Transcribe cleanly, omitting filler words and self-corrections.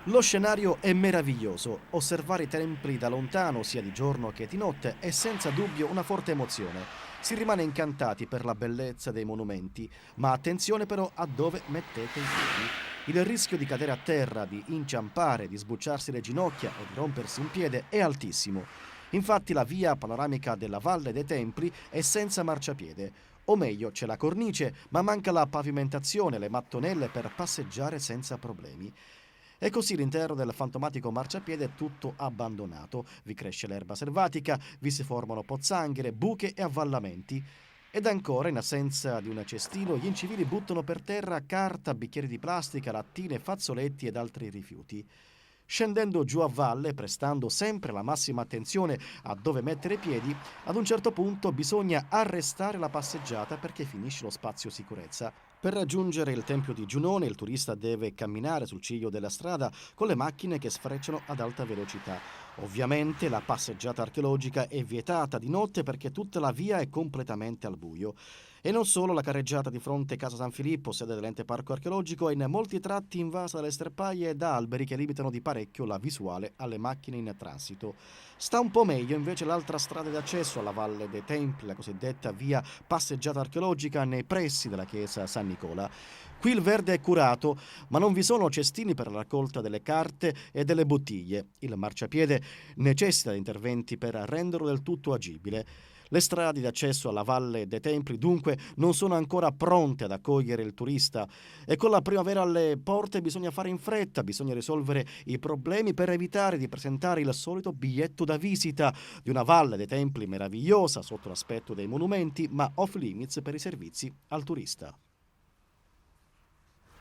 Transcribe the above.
Lo scenario è meraviglioso. Osservare i templi da lontano, sia di giorno che di notte, è senza dubbio una forte emozione. Si rimane incantati per la bellezza dei monumenti, ma attenzione però a dove mettete i piedi. Il rischio di cadere a terra, di inciampare, di sbucciarsi le ginocchia o di rompersi un piede è altissimo. Infatti la via panoramica della Valle dei Templi è senza marciapiede. O meglio, c'è la cornice, ma manca la pavimentazione, le mattonelle per passeggiare senza problemi. E così l'interno del fantomatico marciapiede è tutto abbandonato. Vi cresce l'erba selvatica, vi si formano pozzanghere, buche e avvallamenti. Ed ancora, in assenza di un cestino, gli incivili buttano per terra carta, bicchieri di plastica, lattine, fazzoletti ed altri rifiuti. Scendendo giù a valle, prestando sempre la massima attenzione a dove mettere i piedi, ad un certo punto bisogna arrestare la passeggiata perché finisce lo spazio sicurezza. Per raggiungere il tempio di Giunone, il turista deve camminare sul ciglio della strada con le macchine che sfrecciano ad alta velocità. Ovviamente la passeggiata archeologica è vietata di notte perché tutta la via è completamente al buio. E non solo, la carreggiata di fronte a Casa San Filippo, sede dell'ente parco archeologico, è in molti tratti invasa dalle sterpaie e da alberi che limitano di parecchio la visuale alle macchine in transito. Sta un po' meglio invece l'altra strada d'accesso alla Valle dei Templi, la cosiddetta via passeggiata archeologica nei pressi della chiesa San Nicola. Qui il verde è curato, ma non vi sono cestini per la raccolta delle carte e delle bottiglie. Il marciapiede necessita di interventi per renderlo del tutto agibile. Le strade d'accesso alla Valle dei Templi dunque non sono ancora pronte ad accogliere il turista e con la primavera alle porte bisogna fare in fretta, bisogna risolvere i problemi per evitare di presentare il solito biglietto da visita di una Valle dei Templi meravigliosa sotto l'aspetto dei monumenti, ma off limits per i servizi al turista.